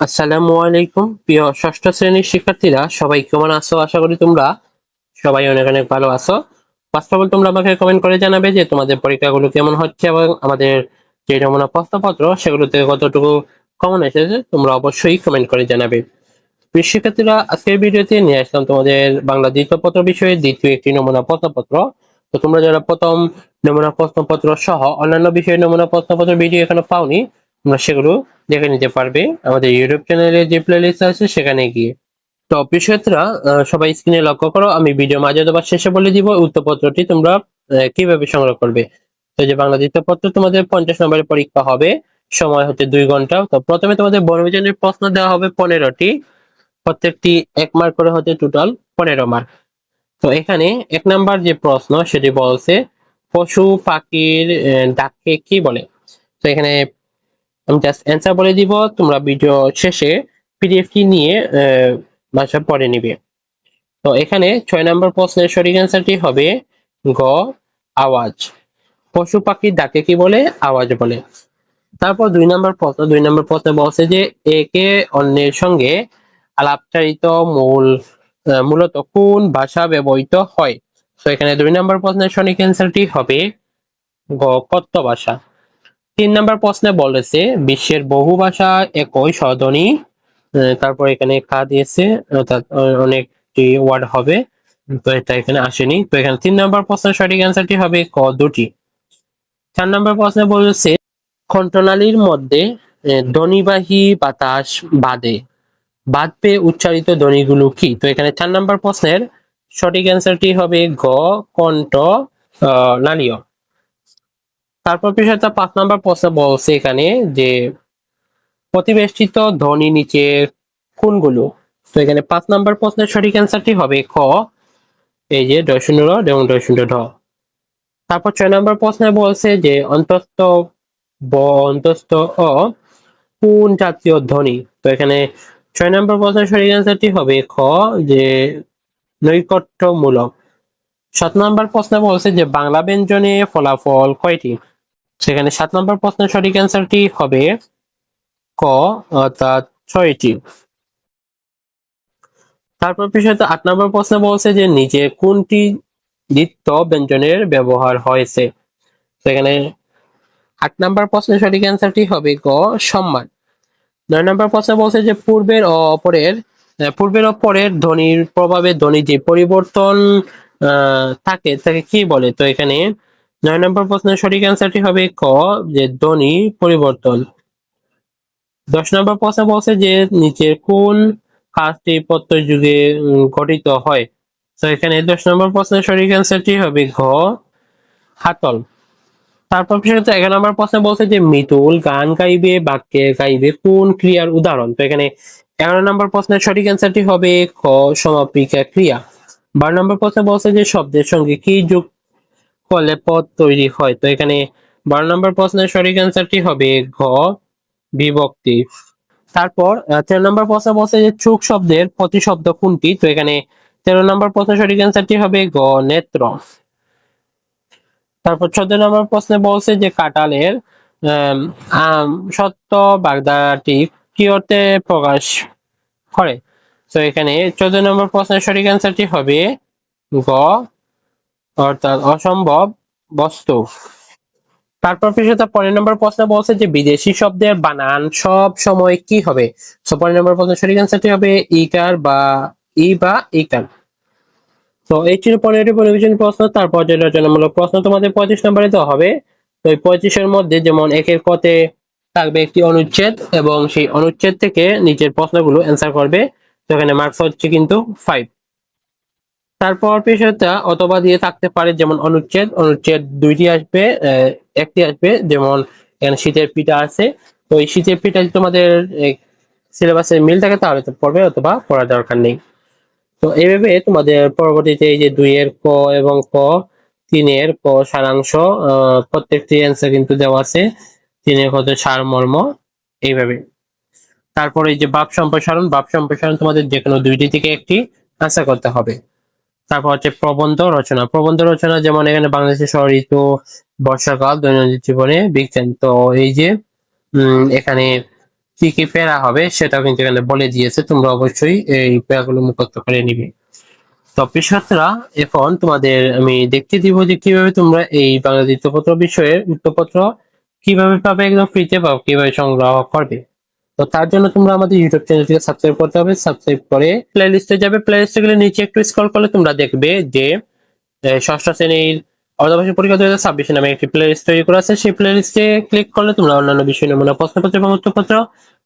আসসালামু আলাইকুম প্রিয় ষষ্ঠ শ্রেণীর শিক্ষার্থীরা, সবাই কেমন আছো? আশা করি তোমরা সবাই অনেক অনেক ভালো আছো। ফার্স্ট অফ অল তোমরা আমাকে কমেন্ট করে জানাবে যে তোমাদের পরীক্ষাগুলো কেমন হচ্ছে এবং আমাদের যে নমুনা প্রশ্নপত্র সেগুলোতে কতটুকু কমন এসেছে তোমরা অবশ্যই কমেন্ট করে জানাবে। প্রিয় শিক্ষার্থীরা, আজকের ভিডিওতে নিয়ে আসলাম তোমাদের বাংলা দ্বিতীয় পত্র বিষয়ে দ্বিতীয় একটি নমুনা প্রশ্নপত্র। তো তোমরা যারা প্রথম নমুনা প্রশ্নপত্র সহ অন্যান্য বিষয়ের নমুনা প্রশ্নপত্র ভিডিও এখনো পাওনি, তোমরা সেগুলো দেখে নিতে পারবে আমাদের ইউটিউব চ্যানেলে যে প্লেলিস্ট আছে সেখানে গিয়ে। তো প্রিয় শিক্ষার্থীরা, সবাই স্ক্রিনে লক্ষ্য করো, আমি ভিডিও মাঝে অথবা শেষে বলে দিব উত্তরপত্রটি তোমরা কিভাবে সংগ্রহ করবে। তো যে বাংলা দ্বিতীয় পত্র তোমাদের 50 নম্বরের পরীক্ষা হবে, সময় হচ্ছে 2 ঘন্টা। তো প্রথমে তোমাদের বনবিজনের প্রশ্ন দেওয়া হবে 15টি, প্রত্যেকটি 1 মার্ক করে হতে টোটাল 15 মার্ক। তো এখানে 1 নাম্বার যে প্রশ্ন সেটি বলছে পশু পাখির ডাককে কি বলে। তো এখানে আমি জাস্ট অ্যান্সার বলে দিব, তোমরা ভিডিও শেষে পিডিএফটি নিয়ে ভাষা পড়ে নিবে। তো এখানে 6 নম্বর প্রশ্নের সঠিক অ্যান্সারটি হবে গ, আওয়াজ। পশু পাখির ডাকে কি বলে? আওয়াজ বলে। তারপর 2 নম্বর প্রশ্ন, 2 নম্বর প্রশ্নে বলছে যে একে অন্যের সঙ্গে আলাপচারিত মূলত কোন ভাষা ব্যবহৃত হয়। তো এখানে 2 নম্বর প্রশ্নের সঠিক অ্যান্সারটি হবে গ, কথ্য ভাষা। 3 নম্বর প্রশ্নে বলেছে বিশ্বের বহু ভাষা একই স্বরধ্বনি। তারপর এখানে কা দিয়েছে, অর্থাৎ অনেকটি ওয়ার্ড হবে, তো এটা এখানে আসেনি। তো এখানে 3 নম্বর প্রশ্নের সঠিক অ্যান্সারটি হবে ক, দুটি। 4 নম্বর প্রশ্নে বলেছে কণ্ঠনালীর মধ্যে ধ্বনিবাহী বাতাস বাদে বাদ পেয়ে উচ্চারিত ধ্বনিগুলো কি। তো এখানে 4 নম্বর প্রশ্নের সঠিক অ্যান্সারটি হবে গ, কণ্ঠ নালীয়। তারপর বিষয়টা 5 নম্বর প্রশ্ন বলছে এখানে যে প্রতিবেষ্টিত ধ্বনি নিচে কোনগুলো। তো এখানে 5 নম্বর প্রশ্নের সঠিক অ্যান্সারটি হবে খ, এই যে ঢ এবং ঢ। তারপর 6 নম্বর প্রশ্নে বলছে যে অন্তস্থ ব, অন্তস্থ অ কোন জাতীয় ধ্বনি। তো এখানে 6 নম্বর প্রশ্নের সঠিক অ্যান্সারটি হবে খ, যে নৈকট্যমূলক। 7 নম্বর প্রশ্নে বলছে যে বাংলা ব্যঞ্জনে ফলাফল কয়টি। সেখানে 7 নম্বর প্রশ্নের সঠিক অ্যান্সারটি হবে ক, অর্থাৎ 6টি। তারপর বিষয়টা 8 নম্বর প্রশ্নে বলছে যে নিচে কোনটি দ্বিত্ব ব্যঞ্জনের ব্যবহার হয়েছে। সেখানে 8 নম্বর প্রশ্নের সঠিক অ্যান্সারটি হবে গ, সম্মান। 9 নম্বর প্রশ্নে বলছে যে পূর্বের ও পরের ধ্বনির প্রভাবে ধ্বনি যে পরিবর্তন থাকে তাকে কি বলে। তো এখানে 9 নম্বর প্রশ্নের সঠিক অ্যান্সারটি হবে ক, যে ধ্বনি পরিবর্তন। 10 নম্বর প্রশ্ন বলছে যে নিচের কোন কাজটি প্রত্যয় যুগে গঠিত হয়। তো এখানে 10 নম্বর প্রশ্নের সঠিক অ্যান্সারটি হবে ঘ, হাতল। তারপর 11 নম্বর প্রশ্ন বলছে যে মিতুল গান গাইবে বাক্যে গাইবে কোন ক্রিয়ার উদাহরণ। তো এখানে 11 নম্বর প্রশ্নের সঠিক অ্যান্সারটি হবে খ, সমাপিকা ক্রিয়া। 12 নম্বর প্রশ্ন বলছে যে শব্দের সঙ্গে কি যোগ করলে পদ তৈরি হয়। তো এখানে 12 নম্বর প্রশ্নের সঠিক অ্যান্সারটি হবে ঘ, বিভক্তি। তারপর 13 নম্বর প্রশ্ন বলছে যে চোখ শব্দের প্রতিশব্দ কোনটি। তো এখানে 13 নম্বর প্রশ্নের সঠিক অ্যান্সারটি হবে গ, নেত্র। তারপর 14 নম্বর প্রশ্নে বলছে যে কাঁঠালের সত্য বাগধারাটি কি অর্থে প্রকাশ করে। তো এখানে 14 নম্বর প্রশ্নের সঠিক অ্যান্সারটি হবে গ, অর্থাৎ অসম্ভব বস্তু। তারপর পৃষ্ঠটা 15 নম্বর প্রশ্ন বলছে যে বিদেশি শব্দের বানান সব সময় কি হবে। তো 15 নম্বর প্রশ্নের সঠিক অ্যান্সারটি হবে ইকার বা ই বা ইকার। তো এই ছিল 15টি পরিবেশন প্রশ্ন। তারপর যে রচনামূলক প্রশ্ন তোমাদের 35 নম্বরে দেওয়া হবে। তো এই 35-এর মধ্যে যেমন একের কতে থাকবে একটি অনুচ্ছেদ এবং সেই অনুচ্ছেদ থেকে নিচের প্রশ্নগুলো অ্যান্সার করবে। তো এখানে মার্কস হচ্ছে কিন্তু 5। তারপর পেশাটা অথবা দিয়ে থাকতে পারে, যেমন অনুচ্ছেদ অনুচ্ছেদ 2টি আসবে, একটি আসবে, যেমন এখানে শীতের পিঠা আছে। তো এই শীতের পিঠা তোমাদের সিলেবাসে মিল থাকে তাহলে তো পড়বে, অথবা পড়ার দরকার নেই। তো এইভাবে তোমাদের পরবর্তীতে এই যে 2 এর ক এবং ক, 3 এর ক সারাংশ, প্রত্যেকটি অ্যান্সার কিন্তু দেওয়া আছে। 3 এর কত সারমর্ম, এইভাবে। তারপরে এই যে ভাব সম্প্রসারণ তোমাদের যে কোনো 2টি থেকে একটি আনসার করতে হবে। তারপর হচ্ছে প্রবন্ধ রচনা, যেমন এখানে বাংলাদেশের ষড় ঋতু, বর্ষাকাল, দৈনন্দিন জীবনে বিজ্ঞান। তো এই যে এখানে কি কি প্যারা হবে সেটাও কিন্তু এখানে বলে দিয়েছে, তোমরা অবশ্যই এই প্যারাগুলো মুখস্থ করে নিবে। তো প্রিয় ছাত্ররা, এখন তোমাদের আমি দেখতে দিব যে কিভাবে তোমরা এই বাংলা দ্বিতীয়পত্র বিষয়ের উত্তরপত্র কিভাবে পাবে, একদম ফ্রিতে পাবে, কিভাবে সংগ্রহ করবে। তো তার জন্য তোমরা আমাদের ইউটিউব চ্যানেলটিকে সাবস্ক্রাইব করতে হবে। সাবস্ক্রাইব করে প্লে লিস্টে যাবে, প্লে লিস্টে গেলে নিচে একটু স্ক্রল করলে তোমরা দেখবে যে ষষ্ঠ শ্রেণীর অর্ধবার্ষিক পরীক্ষা 2026 নামে একটি প্লে লিস্ট তৈরি করা আছে। সেই প্লে লিস্টে ক্লিক করলে তোমরা অন্যান্য বিষয় নমুনা প্রশ্নপত্র এবং উত্তরপত্র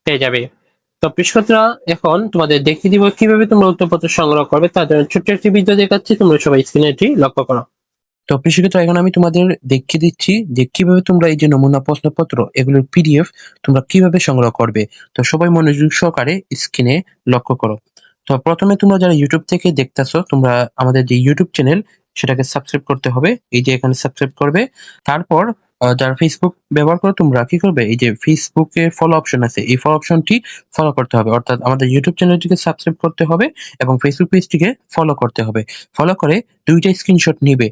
পেয়ে যাবে। তো পৃষ্ঠরা, এখন তোমাদের দেখিয়ে দিব কিভাবে তোমরা উত্তরপত্র সংগ্রহ করবে। তার জন্য ছোট্ট একটি ভিডিও দেখাচ্ছি, তোমরা সবাই স্ক্রিনে এটি লক্ষ্য করো। তো প্রিয় এখন আমি তোমাদের দেখিয়ে দিচ্ছি যে কিভাবে তোমরা এই যে নমুনা প্রশ্নপত্র এগুলোর পিডিএফ তোমরা কিভাবে সংগ্রহ করবে। তো সবাই মনোযোগ সহকারে স্ক্রিনে লক্ষ্য করো। তো প্রথমে তোমরা যারা ইউটিউব থেকে দেখতেছো, তোমরা আমাদের যে ইউটিউব চ্যানেল সেটাকে সাবস্ক্রাইব করতে হবে। এই যে এখানে সাবস্ক্রাইব করবে। তারপর যারা ফেসবুক ব্যবহার করো তোমরা কি করবে, এই যে ফেসবুকে ফলো অপশন আছে, এই ফলো অপশনটি ফলো করতে হবে। অর্থাৎ আমাদের ইউটিউব চ্যানেলটিকে সাবস্ক্রাইব করতে হবে এবং ফেসবুক পেজটিকে ফলো করতে হবে। ফলো করে দুইটা স্ক্রিনশট নিবে,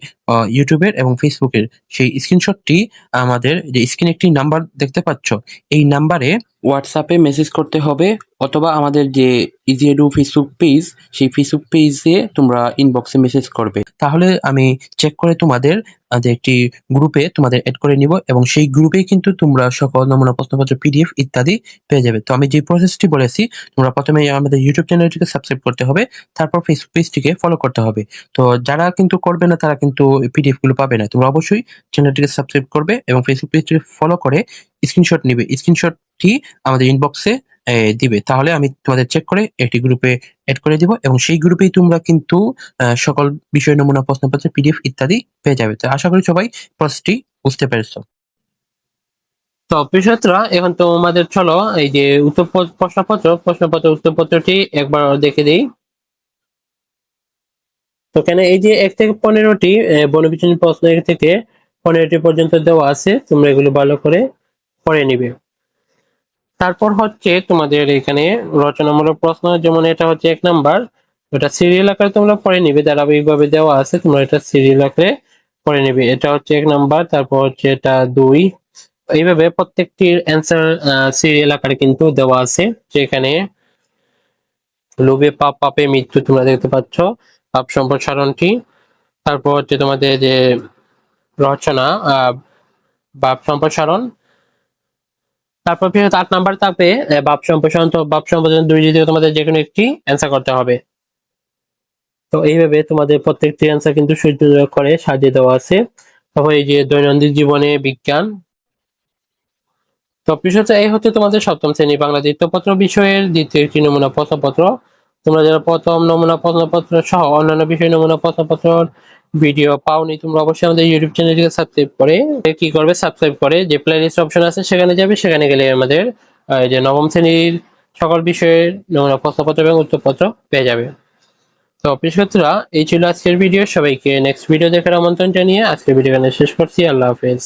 ইউটিউবের এবং ফেসবুকের। সেই স্ক্রিনশটটি আমাদের যে স্ক্রিনে একটি নাম্বার দেখতে পাচ্ছ, এই নাম্বারে হোয়াটসঅ্যাপে মেসেজ করতে হবে, অথবা আমাদের যে ইজি এডু ফেসবুক পেজ, সেই ফেসবুক পেজে তোমরা ইনবক্সে মেসেজ করবে। তাহলে আমি চেক করে তোমাদের যে একটি গ্রুপে তোমাদের এড করে নিব এবং সেই গ্রুপেই কিন্তু তোমরা সকল নমুনা প্রশ্নপত্র পিডিএফ ইত্যাদি পেয়ে যাবে। তো আমি যে প্রসেসটি বলেছি, তোমরা প্রথমে আমাদের ইউটিউব চ্যানেলটিকে সাবস্ক্রাইব করতে হবে, তারপর ফেসবুক পেজটিকে ফলো করতে হবে। তো যারা কিন্তু করবে না তারা কিন্তু পিডিএফ গুলো পাবে না। তোমরা অবশ্যই চ্যানেলটিকে সাবস্ক্রাইব করবে এবং ফেসবুক পেজটিকে ফলো করে স্ক্রিনশট নিবে। স্ক্রিনশটটি আমাদের ইনবক্সে দিবে, তাহলে আমি তোমাদের চেক করে একটি গ্রুপে এড করে দিব এবং সেই গ্রুপেই তোমরা কিন্তু সকল বিষয় নমুনা প্রশ্নপত্রের পিডিএফ ইত্যাদি পেয়ে যাবে। তো আশা করি সবাই প্রসেসটি বুঝতে পেরেছো। তো প্রিয়ছাত্ররা, এখন তোমাদের চলো এই যে প্রশ্নপত্র উত্তরপত্রটি একবার দেখে দিই। তো এখানে এই যে 1 থেকে 15টি বনবিষয়ক প্রশ্ন, 1 থেকে 15টি পর্যন্ত দেওয়া আছে, তোমরা এগুলো ভালো করে পড়ে নিবে। তারপর হচ্ছে তোমাদের এখানে রচনামূলক প্রশ্ন, যেমন এটা হচ্ছে 1 নাম্বার, ওটা সিরিয়াল আকারে তোমরা পড়ে নিবে, ধারাবাহিকভাবে দেওয়া আছে, তোমরা এটা সিরিয়াল আকারে পড়ে নিবে। এটা হচ্ছে 1 নাম্বার, তারপর হচ্ছে এটা 2, এইভাবে প্রত্যেকটির অ্যান্সার সিরিয়াল আকারে কিন্তু দেওয়া আছে। যেখানে লোভে পাপ, পাপে মৃত্যু তোমরা দেখতে পাচ্ছ, পাপ সম্প্রসারণটি। তারপর হচ্ছে তোমাদের যে রচনা ভাব সম্প্রসারণ। তারপর ফিরে 8 নাম্বার তাপে ভাব সম্প্রসারণ। তো ভাব সম্প্রসারণ 2 দিয়ে তোমাদের যে কোনো একটি অ্যান্সার করতে হবে। তো এইভাবে তোমাদের প্রত্যেকটি অ্যান্সার কিন্তু সুন্দর করে সাজিয়ে দেওয়া আছে। তারপর এই যে দৈনন্দিন জীবনে বিজ্ঞান। তো বিষয় এই হচ্ছে তোমাদের 7ম শ্রেণী বাংলা দ্বিতীয়পত্র বিষয়ের দ্বিতীয় একটি নমুনা প্রশ্নপত্র। তোমরা যারা প্রথম নমুনা প্রশ্নপত্র সহ অন্যান্য বিষয় নমুনা প্রশ্নপত্র ভিডিও পাওনি, তোমরা অবশ্যই আমাদের ইউটিউব চ্যানেলটিকে সাবস্ক্রাইব করে কি করবে, সাবস্ক্রাইব করে যে প্লেলিস্ট অপশন আছে সেখানে যাবে, সেখানে গেলে আমাদের যে 9ম শ্রেণীর সকল বিষয়ের নমুনা প্রশ্নপত্র এবং উত্তরপত্র পেয়ে যাবে। তো প্রিয় এই ছিল আজকের ভিডিও। সবাইকে নেক্সট ভিডিও দেখার আমন্ত্রণ জানিয়ে আজকের ভিডিও এখানে শেষ করছি। আল্লাহ হাফেজ।